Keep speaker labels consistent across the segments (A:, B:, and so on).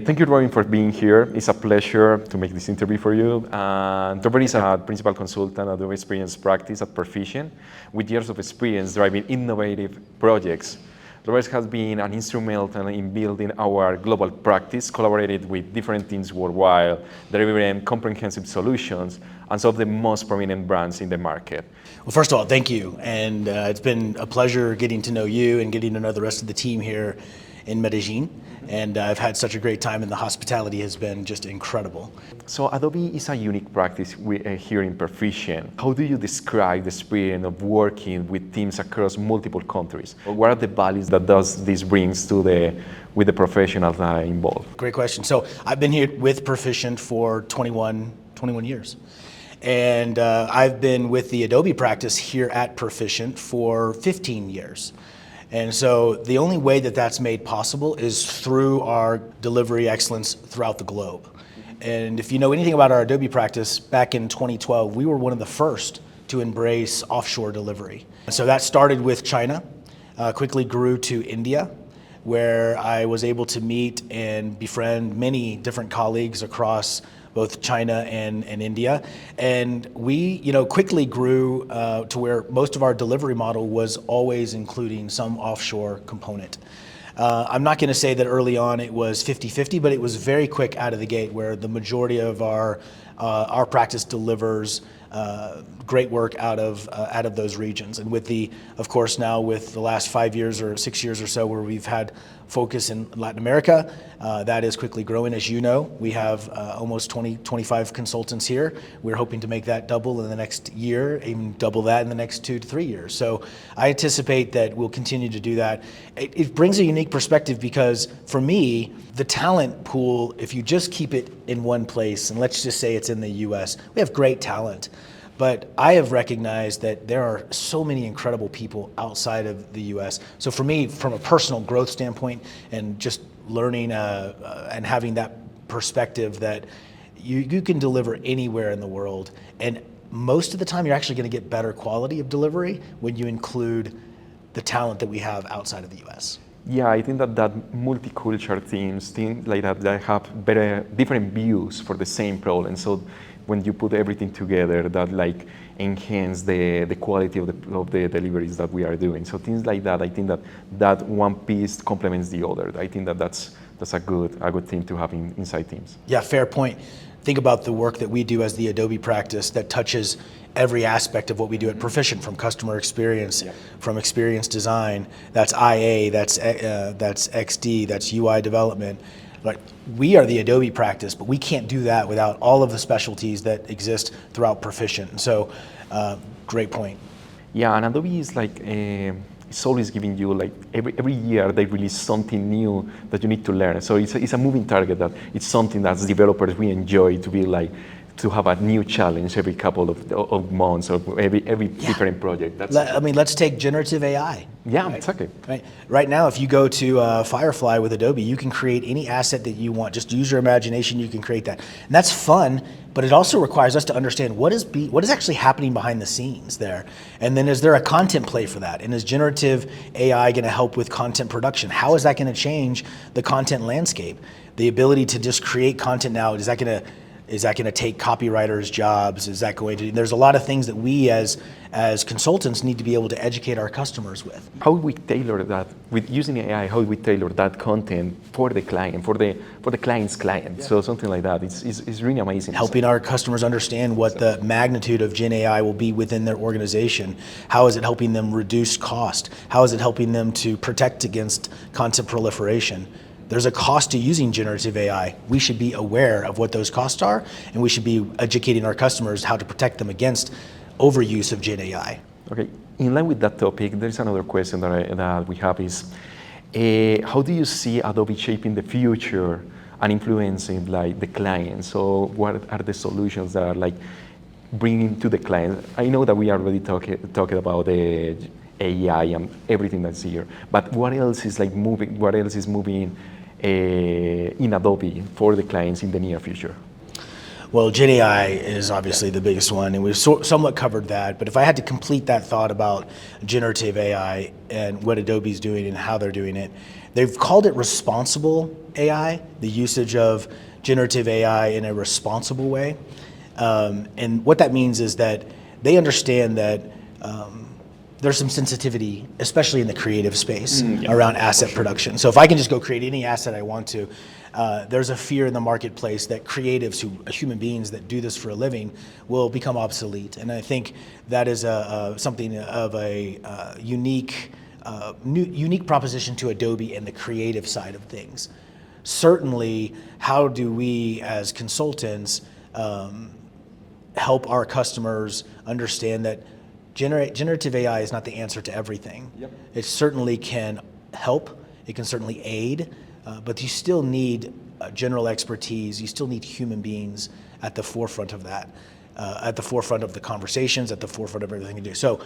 A: Thank you, Robin, for being here. It's a pleasure to make this interview for you. Robert is a principal consultant at Adobe Experience practice at Perficient. With years of experience driving innovative projects, Robert has been an instrumental in building our global practice, collaborated with different teams worldwide, delivering comprehensive solutions, and some of the most prominent brands in the market.
B: Well, first of all, thank you. And it's been a pleasure getting to know you and getting to know the rest of the team here in Medellin. And I've had such a great time, and the hospitality has been just incredible.
A: So Adobe is a unique practice here in Perficient. How do you describe the experience of working with teams across multiple countries? What are the values that this brings with the professionals that are involved?
B: Great question. So I've been here with Perficient for 21 years. And I've been with the Adobe practice here at Perficient for 15 years. And so the only way that that's made possible is through our delivery excellence throughout the globe. And if you know anything about our Adobe practice, back in 2012, we were one of the first to embrace offshore delivery. And so that started with China, quickly grew to India, where I was able to meet and befriend many different colleagues across both China and India. And we quickly grew to where most of our delivery model was always including some offshore component. I'm not going to say that early on it was 50-50, but it was very quick out of the gate, where the majority of our practice delivers great work out of those regions. And of course now with the last 5 years or 6 years or so where we've had focus in Latin America, that is quickly growing. As you know, we have almost 25 consultants here. We're hoping to make that double in the next year, even double that in the next 2 to 3 years. So I anticipate that we'll continue to do that. It brings a unique perspective because for me, the talent pool, if you just keep it in one place, and let's just say it's in the US, we have great talent. But I have recognized that there are so many incredible people outside of the US. So for me, from a personal growth standpoint and just learning and having that perspective that you can deliver anywhere in the world. And most of the time, you're actually going to get better quality of delivery when you include the talent that we have outside of the US.
A: Yeah, I think that multicultural teams like that have different views for the same problem. So when you put everything together, that enhance the quality of the deliveries that we are doing. So things like that, I think that one piece complements the other. I think that's a good thing to have inside teams.
B: Yeah, fair point. Think about the work that we do as the Adobe practice that touches every aspect of what we do at Perficient, from customer experience, from experience design, that's IA, that's XD, that's UI development. Like, we are the Adobe practice, but we can't do that without all of the specialties that exist throughout Perficient. And so, great point.
A: Yeah, and Adobe is it's always giving you every year they release something new that you need to learn. So it's a moving target that it's something that as developers we enjoy to be to have a new challenge every couple of months or every different project.
B: Let's take generative AI.
A: Yeah, right? Exactly.
B: Right now, if you go to Firefly with Adobe, you can create any asset that you want. Just use your imagination, you can create that. And that's fun, but it also requires us to understand what is actually happening behind the scenes there. And then is there a content play for that? And is generative AI going to help with content production? How is that going to change the content landscape? The ability to just create content now, is that going to take copywriters' jobs? There's a lot of things that we as consultants need to be able to educate our customers with.
A: How would we tailor that with using AI? How would we tailor that content for the client, for the client's client? Yeah. So something like that. It's really amazing.
B: Helping our customers understand what the magnitude of Gen AI will be within their organization. How is it helping them reduce cost? How is it helping them to protect against content proliferation? There's a cost to using generative AI. We should be aware of what those costs are, and we should be educating our customers how to protect them against overuse of Gen AI.
A: Okay, in line with that topic, there's another question that we have is, how do you see Adobe shaping the future and influencing the client? So what are the solutions that are bringing to the client? I know that we are already talking about the AI and everything that's here, but what else is moving? What else is moving in Adobe for the clients in the near future?
B: Well, Gen AI is obviously the biggest one, and we've somewhat covered that. But if I had to complete that thought about generative AI and what Adobe's doing and how they're doing it, They've called it responsible AI, the usage of generative AI in a responsible way. And what that means is that they understand that there's some sensitivity, especially in the creative space, around asset production. So if I can just go create any asset I want to, there's a fear in the marketplace that creatives, human beings that do this for a living, will become obsolete. And I think that is something of a unique proposition to Adobe and the creative side of things. Certainly, how do we as consultants help our customers understand that generative AI is not the answer to everything. Yep. It certainly can help, it can certainly aid, but you still need general expertise, you still need human beings at the forefront of that, at the forefront of the conversations, at the forefront of everything you do. So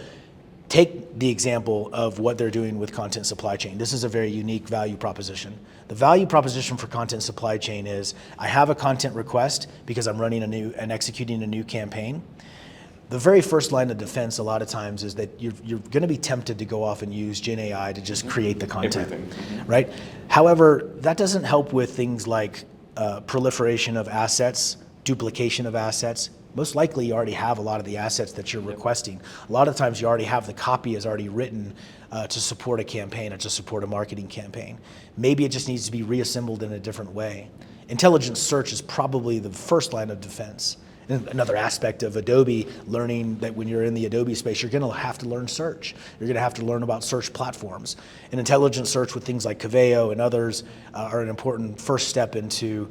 B: take the example of what they're doing with content supply chain. This is a very unique value proposition. The value proposition for content supply chain is, I have a content request because I'm running and executing a new campaign. The very first line of defense a lot of times is that you're going to be tempted to go off and use Gen AI to just create the content, right? However, that doesn't help with things like proliferation of assets, duplication of assets. Most likely you already have a lot of the assets that you're requesting. A lot of times you already have the copy is already written to support a campaign or to support a marketing campaign. Maybe it just needs to be reassembled in a different way. Intelligent search is probably the first line of defense. And another aspect of Adobe learning that when you're in the Adobe space, you're going to have to learn search. You're going to have to learn about search platforms. And intelligent search with things like Coveo and others are an important first step into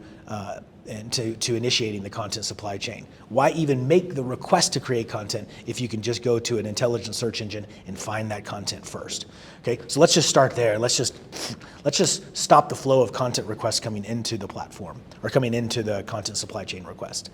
B: initiating the content supply chain. Why even make the request to create content if you can just go to an intelligent search engine and find that content first? Okay, so let's just start there. Let's just stop the flow of content requests coming into the platform or coming into the content supply chain request.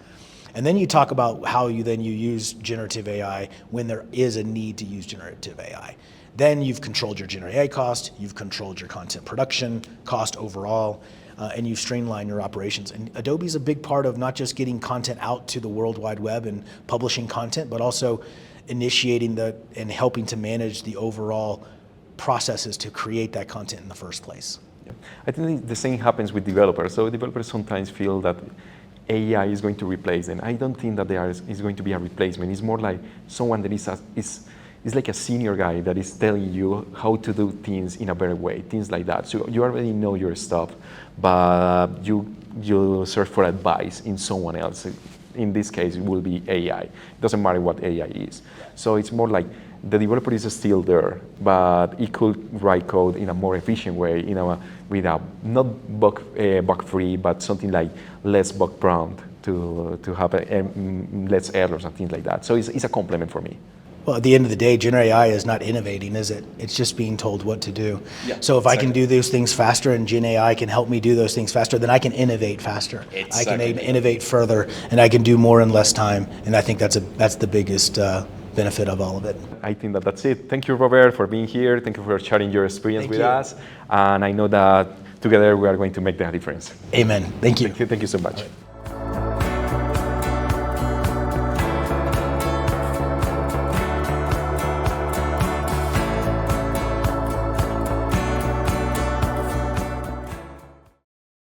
B: And then you talk about how you use generative AI when there is a need to use generative AI. Then you've controlled your generative AI cost, you've controlled your content production cost overall, and you've streamlined your operations. And Adobe's a big part of not just getting content out to the World Wide Web and publishing content, but also initiating and helping to manage the overall processes to create that content in the first place.
A: Yeah. I think the same happens with developers. So developers sometimes feel that AI is going to replace them. I don't think that is going to be a replacement. It's more like someone that is like a senior guy that is telling you how to do things in a better way, things like that. So you already know your stuff, but you search for advice in someone else. In this case, it will be AI. It doesn't matter what AI is. So it's more like the developer is still there, but it could write code in a more efficient way, with a not bug-free, but something like less bug prompt to have less errors and things like that. So it's a complement for me.
B: Well, at the end of the day, generative AI is not innovating, is it? It's just being told what to do.
A: Yeah,
B: so if I can do those things faster and Gen AI can help me do those things faster, then I can innovate faster. I can innovate further, and I can do more in less time. And I think that's the biggest benefit of all of it.
A: I think that's it. Thank you, Robert, for being here. Thank you for sharing your experience with us. And I know that together we are going to make the difference.
B: Amen. Thank you.
A: Thank you so much.